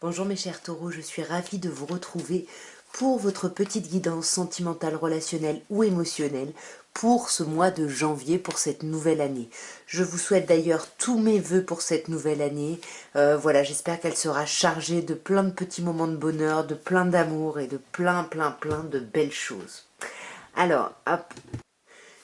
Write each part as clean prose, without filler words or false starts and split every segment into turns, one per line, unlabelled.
Bonjour mes chers taureaux, je suis ravie de vous retrouver pour votre petite guidance sentimentale, relationnelle ou émotionnelle pour ce mois de janvier, pour cette nouvelle année. Je vous souhaite d'ailleurs tous mes vœux pour cette nouvelle année. Voilà, j'espère qu'elle sera chargée de plein de petits moments de bonheur, de plein d'amour et de plein de belles choses. Alors, hop,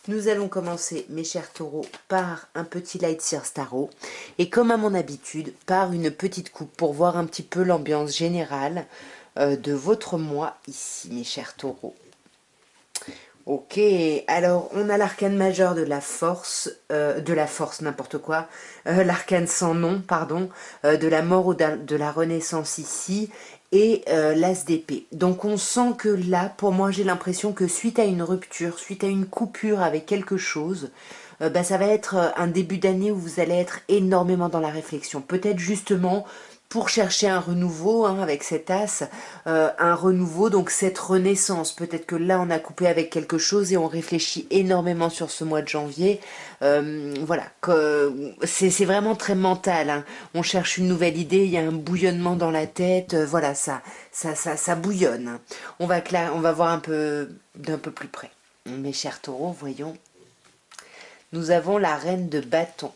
nous allons commencer, mes chers taureaux, par un petit Light Sears Tarot et comme à mon habitude, par une petite coupe pour voir un petit peu l'ambiance générale de votre mois ici, mes chers taureaux. Ok, alors on a l'arcane majeur de la force n'importe quoi, l'arcane sans nom, pardon, de la mort ou de la renaissance ici, et l'as d'épée. Donc on sent que là, pour moi j'ai l'impression que suite à une rupture, suite à une coupure avec quelque chose, ça va être un début d'année où vous allez être énormément dans la réflexion. Peut-être justement pour chercher un renouveau avec cet as, un renouveau, donc cette renaissance. Peut-être que là on a coupé avec quelque chose et on réfléchit énormément sur ce mois de janvier. Voilà, c'est vraiment très mental. On cherche une nouvelle idée, il y a un bouillonnement dans la tête. Voilà, ça bouillonne. On va voir d'un peu plus près. Mes chers taureaux, voyons. Nous avons la reine de bâton.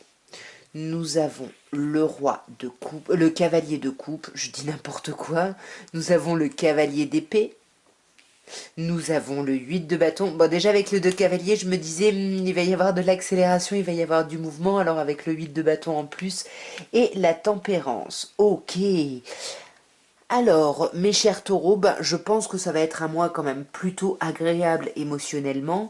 Nous avons le roi de coupe, le cavalier de coupe, je dis n'importe quoi. Nous avons le cavalier d'épée. Nous avons le 8 de bâton. Bon, déjà avec le 2 cavalier, je me disais, il va y avoir de l'accélération, il va y avoir du mouvement. Alors avec le 8 de bâton en plus. Et la tempérance. Ok. Alors, mes chers taureaux, je pense que ça va être un mois quand même plutôt agréable émotionnellement.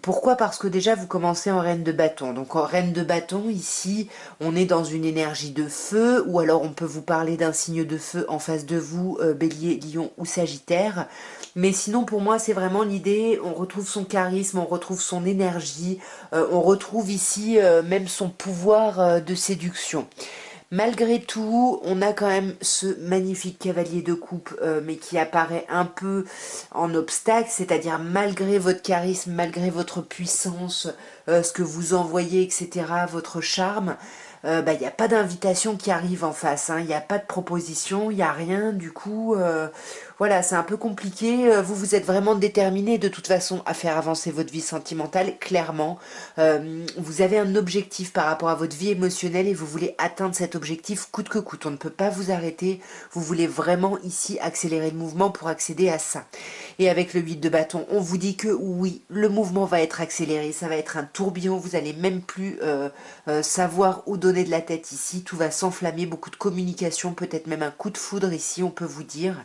Pourquoi? Parce que déjà, vous commencez en reine de bâton. Donc en reine de bâton, ici, on est dans une énergie de feu, ou alors on peut vous parler d'un signe de feu en face de vous, bélier, lion ou sagittaire. Mais sinon, pour moi, c'est vraiment l'idée, on retrouve son charisme, on retrouve son énergie, on retrouve ici même son pouvoir de séduction. Malgré tout, on a quand même ce magnifique cavalier de coupe, mais qui apparaît un peu en obstacle, c'est-à-dire malgré votre charisme, malgré votre puissance, ce que vous envoyez, etc., votre charme, il n'y a pas d'invitation qui arrive en face, il n'y a pas de proposition, il n'y a rien, du coup, voilà, c'est un peu compliqué. Vous êtes vraiment déterminé de toute façon à faire avancer votre vie sentimentale, clairement. Vous avez un objectif par rapport à votre vie émotionnelle et vous voulez atteindre cet objectif coûte que coûte. On ne peut pas vous arrêter. Vous voulez vraiment ici accélérer le mouvement pour accéder à ça. Et avec le 8 de bâton, on vous dit que oui, le mouvement va être accéléré. Ça va être un tourbillon. Vous allez même plus savoir où donner de la tête ici. Tout va s'enflammer. Beaucoup de communication, peut-être même un coup de foudre ici, on peut vous dire.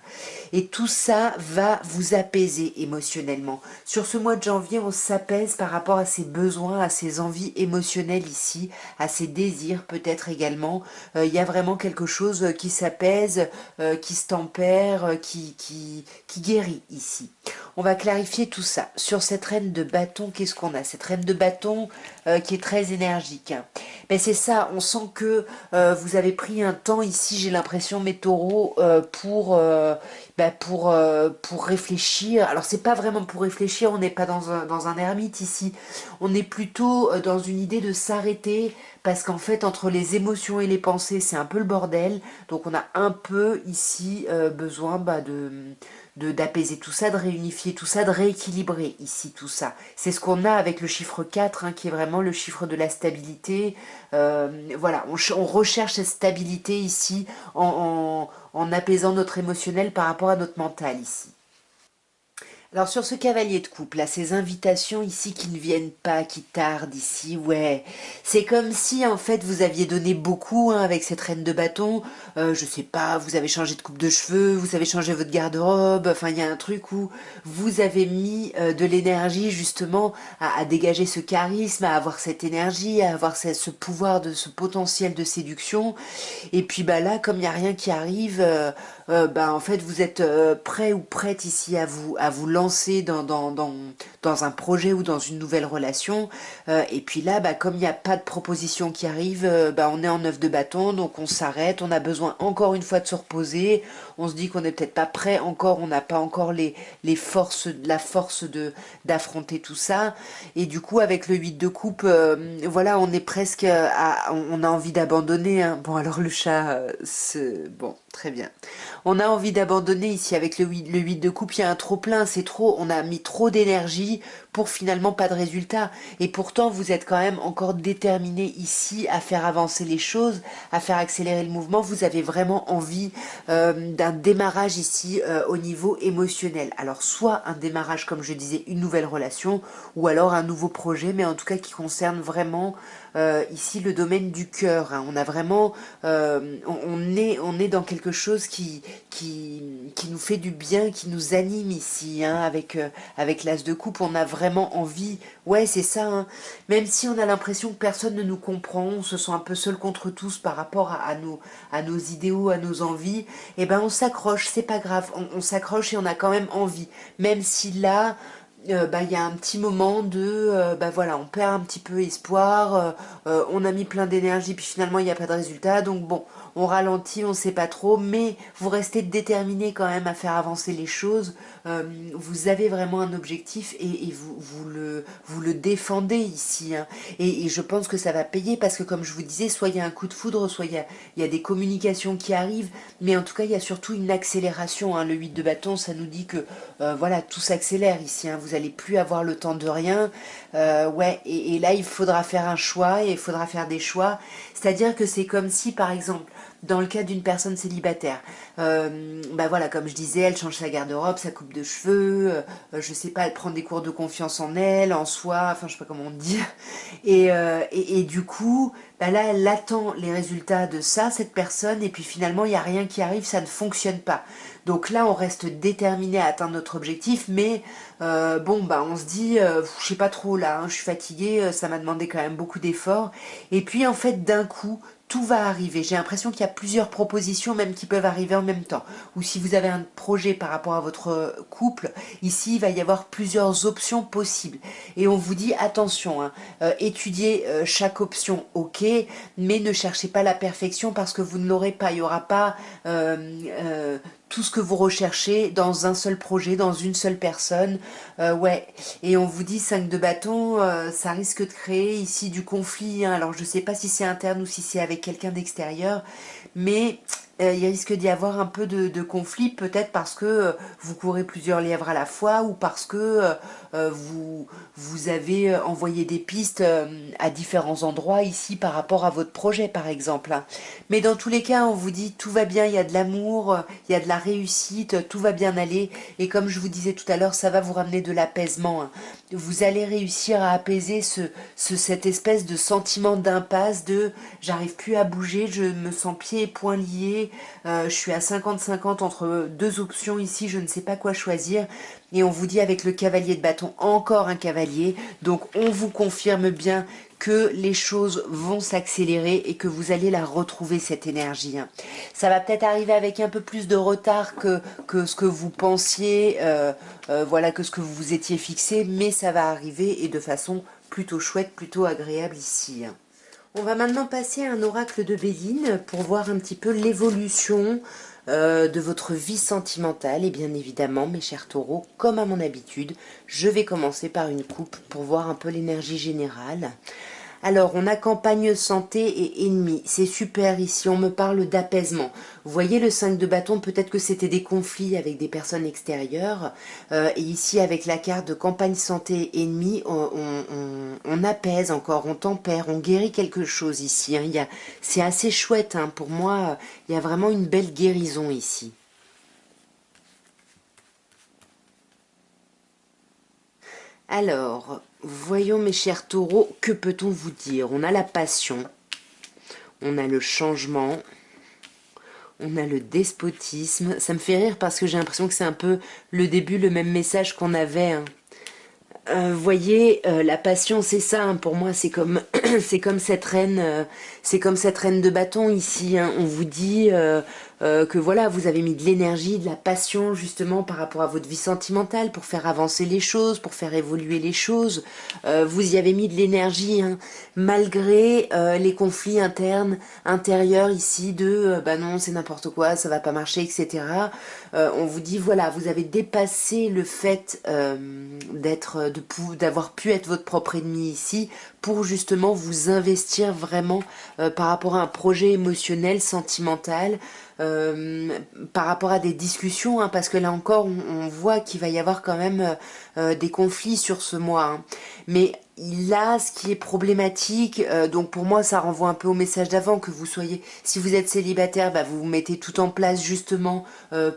Et tout ça va vous apaiser émotionnellement. Sur ce mois de janvier, on s'apaise par rapport à ses besoins, à ses envies émotionnelles ici, à ses désirs peut-être également. Il y a vraiment quelque chose qui s'apaise, qui se tempère, qui guérit ici. On va clarifier tout ça. Sur cette reine de bâton, qu'est-ce qu'on a? Cette reine de bâton qui est très énergique. Mais c'est ça, on sent que vous avez pris un temps ici, j'ai l'impression, mes taureaux, pour réfléchir. Alors c'est pas vraiment pour réfléchir, on n'est pas dans un ermite ici. On est plutôt dans une idée de s'arrêter parce qu'en fait entre les émotions et les pensées c'est un peu le bordel. Donc on a un peu ici besoin d'apaiser tout ça, de réunifier tout ça, de rééquilibrer ici tout ça. C'est ce qu'on a avec le chiffre 4 qui est vraiment le chiffre de la stabilité. Voilà, on recherche cette stabilité ici en apaisant notre émotionnel par rapport à notre mental ici. Alors sur ce cavalier de coupe, là, ces invitations ici qui ne viennent pas, qui tardent ici, ouais, c'est comme si en fait vous aviez donné beaucoup avec cette reine de bâton, je sais pas, vous avez changé de coupe de cheveux, vous avez changé votre garde-robe, enfin il y a un truc où vous avez mis de l'énergie justement à dégager ce charisme, à avoir cette énergie, à avoir ce pouvoir, ce potentiel de séduction, et puis là comme il n'y a rien qui arrive, en fait vous êtes prêt ou prête ici à vous lancer dans un projet ou dans une nouvelle relation. Et puis là, comme il n'y a pas de proposition qui arrive, on est en 9 de bâton, donc on s'arrête, on a besoin encore une fois de se reposer, on se dit qu'on n'est peut-être pas prêt encore, on n'a pas encore les forces, la force d'affronter tout ça. Et du coup, avec le 8 de coupe, voilà, on est presque on a envie d'abandonner, hein. Bon, alors le chat, bon, très bien. On a envie d'abandonner ici avec le 8 de coupe, il y a un trop plein, c'est trop, on a mis trop d'énergie pour finalement pas de résultat. Et pourtant, vous êtes quand même encore déterminé ici à faire avancer les choses, à faire accélérer le mouvement. Vous avez vraiment envie d'un démarrage ici au niveau émotionnel. Alors, soit un démarrage, comme je disais, une nouvelle relation, ou alors un nouveau projet, mais en tout cas qui concerne vraiment ici le domaine du cœur, hein. On a vraiment, on est dans quelque chose qui nous fait du bien, qui nous anime ici, hein, avec l'as de coupe, on a vraiment envie, ouais c'est ça, hein. Même si on a l'impression que personne ne nous comprend, on se sent un peu seul contre tous par rapport à nos idéaux, à nos envies, et ben on s'accroche, c'est pas grave, on s'accroche et on a quand même envie, même si là, il y a un petit moment de voilà, on perd un petit peu espoir, on a mis plein d'énergie puis finalement il n'y a pas de résultat, donc bon, on ralentit, on sait pas trop, mais vous restez déterminé quand même à faire avancer les choses. Vous avez vraiment un objectif et vous le défendez ici, hein. Et je pense que ça va payer parce que comme je vous disais, soit il y a un coup de foudre, soit il y a des communications qui arrivent, mais en tout cas il y a surtout une accélération, hein. Le 8 de bâton, ça nous dit que voilà, tout s'accélère ici, hein. Vous allez plus avoir le temps de rien. Ouais, et là il faudra faire un choix et il faudra faire des choix. C'est-à-dire que c'est comme si par exemple dans le cas d'une personne célibataire, voilà, comme je disais, elle change sa garde-robe, sa coupe de cheveux, je sais pas, elle prend des cours de confiance en elle, en soi, enfin je sais pas comment dire, et du coup, là elle attend les résultats de ça, cette personne, et puis finalement il n'y a rien qui arrive, ça ne fonctionne pas. Donc là on reste déterminé à atteindre notre objectif, mais on se dit, je sais pas trop là, hein, je suis fatiguée, ça m'a demandé quand même beaucoup d'efforts, et puis en fait d'un coup, tout va arriver. J'ai l'impression qu'il y a plusieurs propositions même qui peuvent arriver en même temps. Ou si vous avez un projet par rapport à votre couple, ici il va y avoir plusieurs options possibles. Et on vous dit attention, hein, étudiez chaque option, ok, mais ne cherchez pas la perfection parce que vous ne l'aurez pas. Il n'y aura pas tout ce que vous recherchez dans un seul projet, dans une seule personne. Ouais, et on vous dit 5 de bâton, ça risque de créer ici du conflit, hein. Alors je sais pas si c'est interne ou si c'est avec quelqu'un d'extérieur, mais il risque d'y avoir un peu de conflit, peut-être parce que vous courez plusieurs lièvres à la fois ou parce que vous avez envoyé des pistes à différents endroits ici par rapport à votre projet par exemple, hein. Mais dans tous les cas, on vous dit tout va bien, il y a de l'amour, il y a de la réussite, tout va bien aller. Et comme je vous disais tout à l'heure, ça va vous ramener de l'apaisement, hein. Vous allez réussir à apaiser cette espèce de sentiment d'impasse, de j'arrive plus à bouger, je me sens pieds et poings liés, je suis à 50-50 entre deux options ici, je ne sais pas quoi choisir. Et on vous dit avec le cavalier de bâton, encore un cavalier, donc on vous confirme bien que les choses vont s'accélérer et que vous allez la retrouver, cette énergie, hein. Ça va peut-être arriver avec un peu plus de retard que ce que vous pensiez, voilà, que ce que vous vous étiez fixé, mais ça va arriver et de façon plutôt chouette, plutôt agréable ici, hein. On va maintenant passer à un oracle de Béline pour voir un petit peu l'évolution de votre vie sentimentale. Et bien évidemment, mes chers taureaux, comme à mon habitude, je vais commencer par une coupe pour voir un peu l'énergie générale. Alors, on a campagne, santé et ennemi. C'est super ici, on me parle d'apaisement. Vous voyez le 5 de bâton, peut-être que c'était des conflits avec des personnes extérieures. Et ici, avec la carte de campagne, santé et ennemi, on apaise encore, on tempère, on guérit quelque chose ici, hein. C'est assez chouette, hein. Pour moi, il y a vraiment une belle guérison ici. Alors, voyons mes chers taureaux, que peut-on vous dire? On a la passion, on a le changement, on a le despotisme. Ça me fait rire parce que j'ai l'impression que c'est un peu le début, le même message qu'on avait, hein, voyez, la passion, c'est ça, hein, pour moi, c'est comme, c'est comme cette reine de bâton ici, hein. On vous dit que voilà, vous avez mis de l'énergie, de la passion, justement, par rapport à votre vie sentimentale, pour faire avancer les choses, pour faire évoluer les choses. Vous y avez mis de l'énergie, hein, malgré les conflits internes, intérieurs ici, de bah non, c'est n'importe quoi, ça va pas marcher, etc. On vous dit, voilà, vous avez dépassé le fait d'avoir pu être votre propre ennemi ici pour justement vous investir vraiment par rapport à un projet émotionnel, sentimental, euh, par rapport à des discussions, hein, parce que là encore, on voit qu'il va y avoir quand même des conflits sur ce mois. Hein. Mais là, ce qui est problématique, donc pour moi, ça renvoie un peu au message d'avant, que vous soyez, si vous êtes célibataire, bah, vous mettez tout en place justement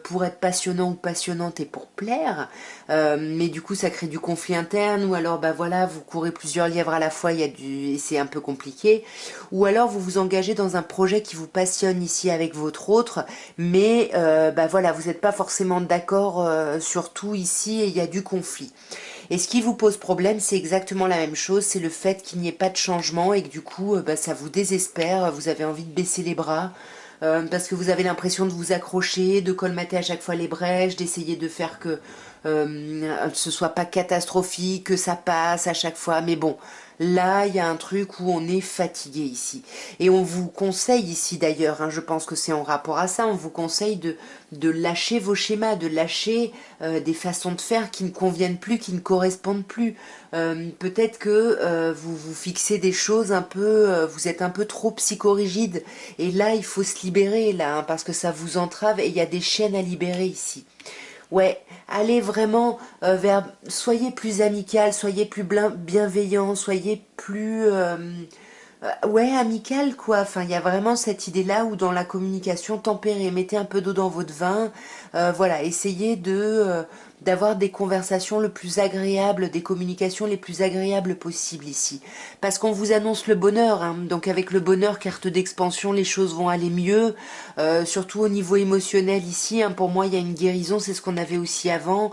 pour être passionnant ou passionnante et pour plaire, mais du coup, ça crée du conflit interne, ou alors, bah voilà, vous courez plusieurs lièvres à la fois, et c'est un peu compliqué, ou alors vous vous engagez dans un projet qui vous passionne ici avec votre autre, mais bah voilà, vous n'êtes pas forcément d'accord sur tout ici et il y a du conflit. Et ce qui vous pose problème, c'est exactement la même chose, c'est le fait qu'il n'y ait pas de changement et que du coup, bah, ça vous désespère, vous avez envie de baisser les bras, parce que vous avez l'impression de vous accrocher, de colmater à chaque fois les brèches, d'essayer de faire que ce soit pas catastrophique, que ça passe à chaque fois. Mais bon, là, il y a un truc où on est fatigué ici. Et on vous conseille ici d'ailleurs, hein, je pense que c'est en rapport à ça, on vous conseille de lâcher vos schémas, de lâcher des façons de faire qui ne conviennent plus, qui ne correspondent plus. Peut-être que vous vous fixez des choses un peu, vous êtes un peu trop psychorigide. Et là, il faut se libérer, là, hein, parce que ça vous entrave et il y a des chaînes à libérer ici. Ouais, allez vraiment vers, soyez plus amical, soyez plus bienveillant, soyez plus, ouais, amical quoi. Enfin, il y a vraiment cette idée-là où dans la communication, tempérez, mettez un peu d'eau dans votre vin. Voilà, essayez d'avoir des conversations le plus agréables, des communications les plus agréables possibles ici. Parce qu'on vous annonce le bonheur, hein. Donc avec le bonheur, carte d'expansion, les choses vont aller mieux. Surtout au niveau émotionnel ici, hein. Pour moi, il y a une guérison, c'est ce qu'on avait aussi avant.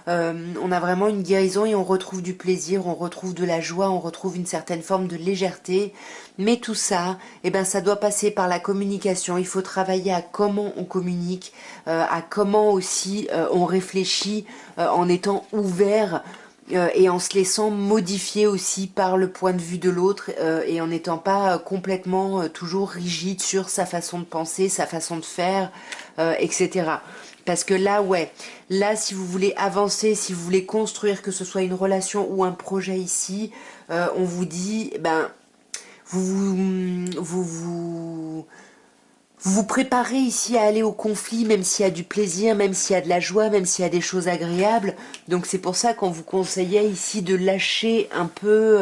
On a vraiment une guérison et on retrouve du plaisir, on retrouve de la joie, on retrouve une certaine forme de légèreté. Mais tout ça, eh ben, ça doit passer par la communication. Il faut travailler à comment on communique, à comment aussi on réfléchit en étant ouvert et en se laissant modifier aussi par le point de vue de l'autre et en n'étant pas complètement toujours rigide sur sa façon de penser, sa façon de faire, etc. Parce que là, ouais, là, si vous voulez avancer, si vous voulez construire, que ce soit une relation ou un projet ici, on vous dit, ben, vous, vous, vous vous préparez ici à aller au conflit, même s'il y a du plaisir, même s'il y a de la joie, même s'il y a des choses agréables. Donc c'est pour ça qu'on vous conseillait ici de lâcher un peu,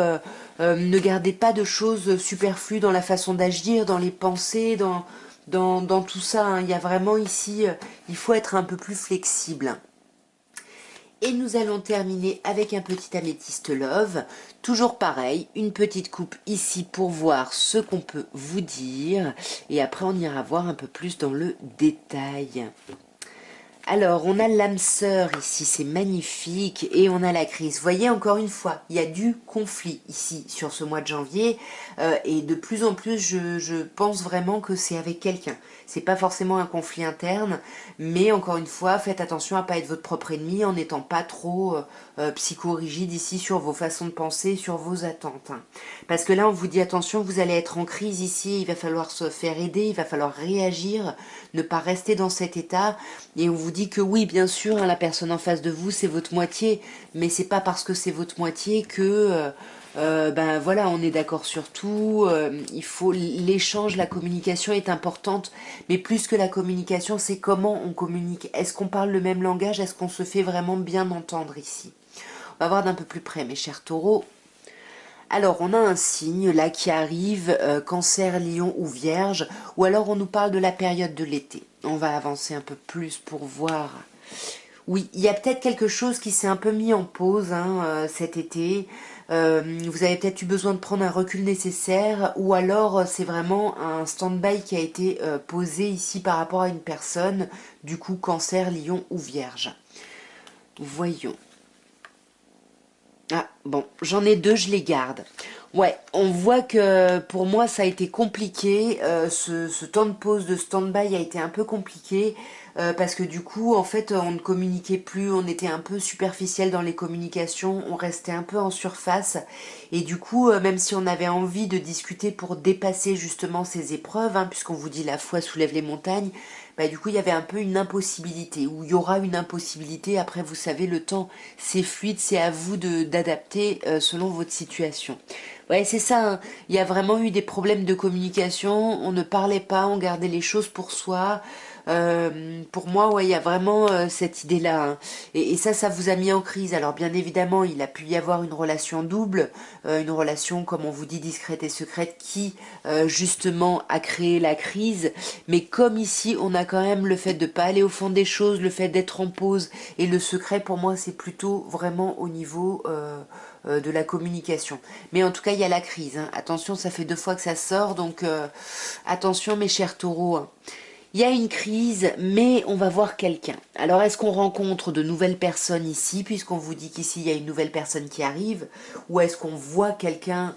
ne gardez pas de choses superflues dans la façon d'agir, dans les pensées, dans tout ça. Hein. Il y a vraiment ici, il faut être un peu plus flexible. Et nous allons terminer avec un petit améthyste love. Toujours pareil, une petite coupe ici pour voir ce qu'on peut vous dire. Et après, on ira voir un peu plus dans le détail. Alors, on a l'âme sœur ici, c'est magnifique, et on a la crise. Vous voyez, encore une fois, il y a du conflit ici sur ce mois de janvier, et de plus en plus, je pense vraiment que c'est avec quelqu'un. C'est pas forcément un conflit interne, mais encore une fois, faites attention à pas être votre propre ennemi en n'étant pas trop psychorigide ici sur vos façons de penser, sur vos attentes. Hein. Parce que là, on vous dit attention, vous allez être en crise ici, il va falloir se faire aider, il va falloir réagir, ne pas rester dans cet état, et on vous dit que oui, bien sûr, hein, la personne en face de vous, c'est votre moitié, mais c'est pas parce que c'est votre moitié que ben voilà, on est d'accord sur tout. Il faut l'échange, la communication est importante, mais plus que la communication, c'est comment on communique. Est-ce qu'on parle le même langage? Est-ce qu'on se fait vraiment bien entendre ici? On va voir d'un peu plus près, mes chers taureaux. Alors, on a un signe là qui arrive, cancer, lion ou vierge, ou alors on nous parle de la période de l'été. On va avancer un peu plus pour voir. Oui, il y a peut-être quelque chose qui s'est un peu mis en pause hein, cet été. Vous avez peut-être eu besoin de prendre un recul nécessaire, ou alors c'est vraiment un stand-by qui a été posé ici par rapport à une personne, du coup cancer, lion ou vierge. Voyons. Ah, bon, j'en ai deux, je les garde. Ouais, on voit que pour moi ça a été compliqué, ce temps de pause, de stand-by a été un peu compliqué, parce que du coup en fait on ne communiquait plus, on était un peu superficiel dans les communications, on restait un peu en surface, et du coup même si on avait envie de discuter pour dépasser justement ces épreuves, hein, puisqu'on vous dit la foi soulève les montagnes, bah, du coup, il y avait un peu une impossibilité, ou il y aura une impossibilité. Après, vous savez, le temps, c'est fluide, c'est à vous de d'adapter selon votre situation. Ouais, c'est ça, hein. Il y a vraiment eu des problèmes de communication. On ne parlait pas, on gardait les choses pour soi. Pour moi, ouais, il y a vraiment cette idée-là, hein. Et ça vous a mis en crise. Alors, bien évidemment, il a pu y avoir une relation double, une relation, comme on vous dit, discrète et secrète, qui justement a créé la crise. Mais comme ici, on a quand même le fait de pas aller au fond des choses, le fait d'être en pause, et le secret, pour moi, c'est plutôt vraiment au niveau de la communication. Mais en tout cas, il y a la crise, hein. Attention, ça fait 2 fois que ça sort, donc attention, mes chers taureaux, hein. Il y a une crise, mais on va voir quelqu'un. Alors, est-ce qu'on rencontre de nouvelles personnes ici, puisqu'on vous dit qu'ici, il y a une nouvelle personne qui arrive, ou est-ce qu'on voit quelqu'un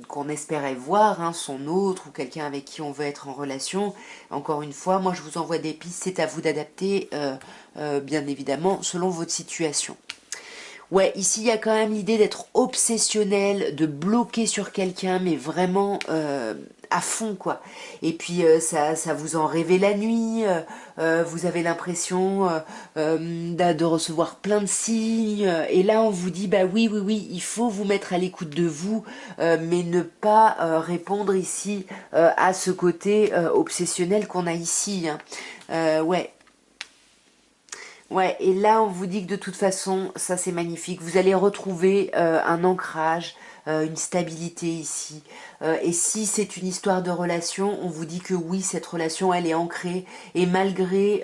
qu'on espérait voir, hein, son autre, ou quelqu'un avec qui on veut être en relation? Encore une fois, moi, je vous envoie des pistes, c'est à vous d'adapter, bien évidemment, selon votre situation. Ouais, ici il y a quand même l'idée d'être obsessionnel, de bloquer sur quelqu'un, mais vraiment à fond quoi. Et puis ça vous en rêvez la nuit, vous avez l'impression de recevoir plein de signes, et là on vous dit bah oui, oui, oui, il faut vous mettre à l'écoute de vous, mais ne pas répondre ici à ce côté obsessionnel qu'on a ici, hein. Ouais, ouais, et là, on vous dit que de toute façon, ça c'est magnifique. Vous allez retrouver un ancrage, une stabilité ici. Et si c'est une histoire de relation, on vous dit que oui, cette relation, elle est ancrée. Et malgré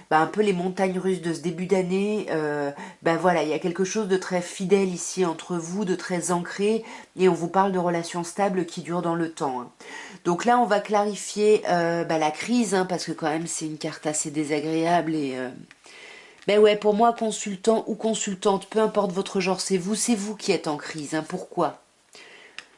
bah, un peu les montagnes russes de ce début d'année, bah voilà, il y a quelque chose de très fidèle ici entre vous, de très ancré. Et on vous parle de relations stables qui durent dans le temps, hein. Donc là, on va clarifier bah, la crise, hein, parce que quand même, c'est une carte assez désagréable et ben ouais, pour moi, consultant ou consultante, peu importe votre genre, c'est vous qui êtes en crise, hein. Pourquoi?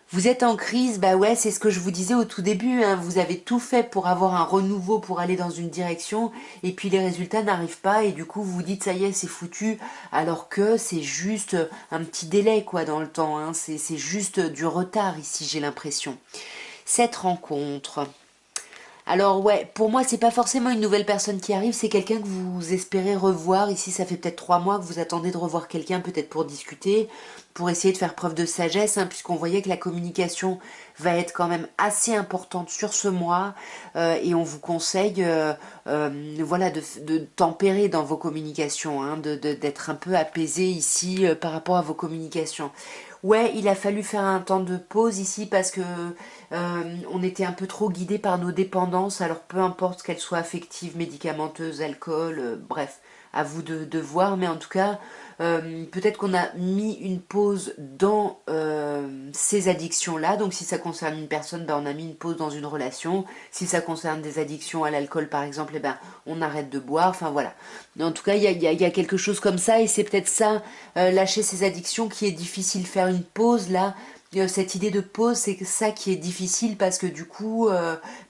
Vous êtes en crise, bah ouais, c'est ce que je vous disais au tout début, hein. Vous avez tout fait pour avoir un renouveau, pour aller dans une direction, et puis les résultats n'arrivent pas, et du coup vous vous dites ça y est, c'est foutu, alors que c'est juste un petit délai quoi dans le temps, hein. C'est juste du retard ici, j'ai l'impression. Cette rencontre. Alors ouais, pour moi c'est pas forcément une nouvelle personne qui arrive, c'est quelqu'un que vous espérez revoir. Ici ça fait peut-être 3 mois que vous attendez de revoir quelqu'un, peut-être pour discuter, pour essayer de faire preuve de sagesse, hein, puisqu'on voyait que la communication va être quand même assez importante sur ce mois, et on vous conseille voilà, de tempérer dans vos communications, hein, d'être un peu apaisé ici par rapport à vos communications. Ouais, il a fallu faire un temps de pause ici parce que on était un peu trop guidé par nos dépendances, alors peu importe qu'elles soient affectives, médicamenteuses, alcool, bref, à vous de voir, mais en tout cas, peut-être qu'on a mis une pause dans ces addictions-là, donc si ça concerne une personne, ben, on a mis une pause dans une relation, si ça concerne des addictions à l'alcool par exemple, eh ben, on arrête de boire, enfin voilà. En tout cas, il y a quelque chose comme ça, et c'est peut-être ça, lâcher ses addictions, qui est difficile, faire une pause là, cette idée de pause, c'est ça qui est difficile parce que du coup,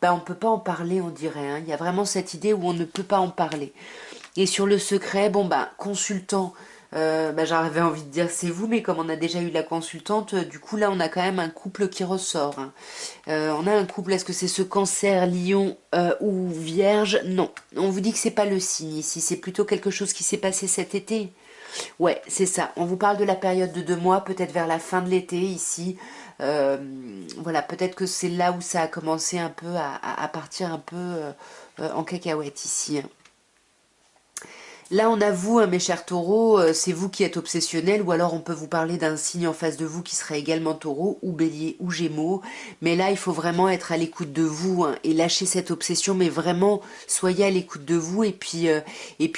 bah, on peut pas en parler, on dirait, hein. Il y a vraiment cette idée où on ne peut pas en parler. Et sur le secret, bon bah consultant, bah, j'avais envie de dire c'est vous, mais comme on a déjà eu la consultante, du coup là on a quand même un couple qui ressort, hein. On a un couple, est-ce que c'est ce cancer, lion ou vierge? Non, on vous dit que c'est pas le signe ici, c'est plutôt quelque chose qui s'est passé cet été. Ouais, c'est ça. On vous parle de la période de 2 mois, peut-être vers la fin de l'été ici. Euh, voilà, peut-être que c'est là où ça a commencé un peu à partir un peu en cacahuète ici, hein. Là, on avoue, hein, mes chers taureaux, c'est vous qui êtes obsessionnel, ou alors on peut vous parler d'un signe en face de vous qui serait également taureau, ou bélier, ou gémeaux. Mais là, il faut vraiment être à l'écoute de vous, hein, et lâcher cette obsession, mais vraiment, soyez à l'écoute de vous. Et puis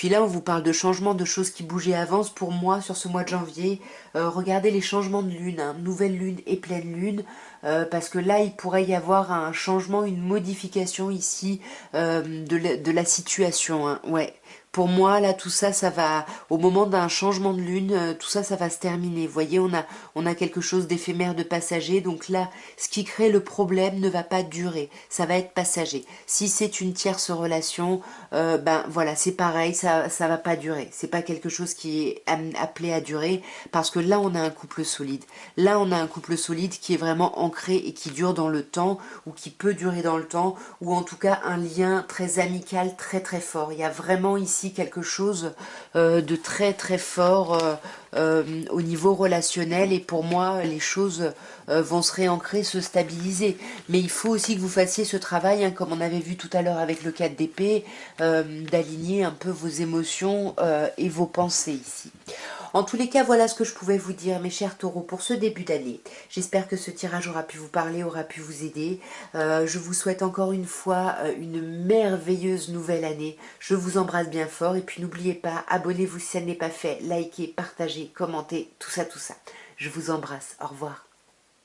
là, on vous parle de changements, de choses qui bougent et avancent. Pour moi, sur ce mois de janvier, regardez les changements de lune, hein, nouvelle lune et pleine lune. parce que là, il pourrait y avoir un changement, une modification ici de la situation, hein. Ouais. Pour moi, là, tout ça, ça va, au moment d'un changement de lune, tout ça, ça va se terminer. Vous voyez, on a quelque chose d'éphémère, de passager. Donc là, ce qui crée le problème ne va pas durer. Ça va être passager. Si c'est une tierce relation, ben voilà, c'est pareil, ça va pas durer. C'est pas quelque chose qui est appelé à durer, parce que là, on a un couple solide. Là, on a un couple solide qui est vraiment ancré et qui dure dans le temps, ou qui peut durer dans le temps, ou en tout cas un lien très amical, très très fort. Il y a vraiment ici quelque chose de très très fort au niveau relationnel, et pour moi les choses vont se réancrer, se stabiliser. Mais il faut aussi que vous fassiez ce travail, hein, comme on avait vu tout à l'heure avec le 4 d'épée, d'aligner un peu vos émotions et vos pensées ici. En tous les cas, voilà ce que je pouvais vous dire, mes chers taureaux, pour ce début d'année. J'espère que ce tirage aura pu vous parler, aura pu vous aider. Je vous souhaite encore une fois une merveilleuse nouvelle année. Je vous embrasse bien fort, et puis n'oubliez pas, abonnez-vous si ça n'est pas fait, likez, partagez, commentez, tout ça, tout ça. Je vous embrasse. Au revoir.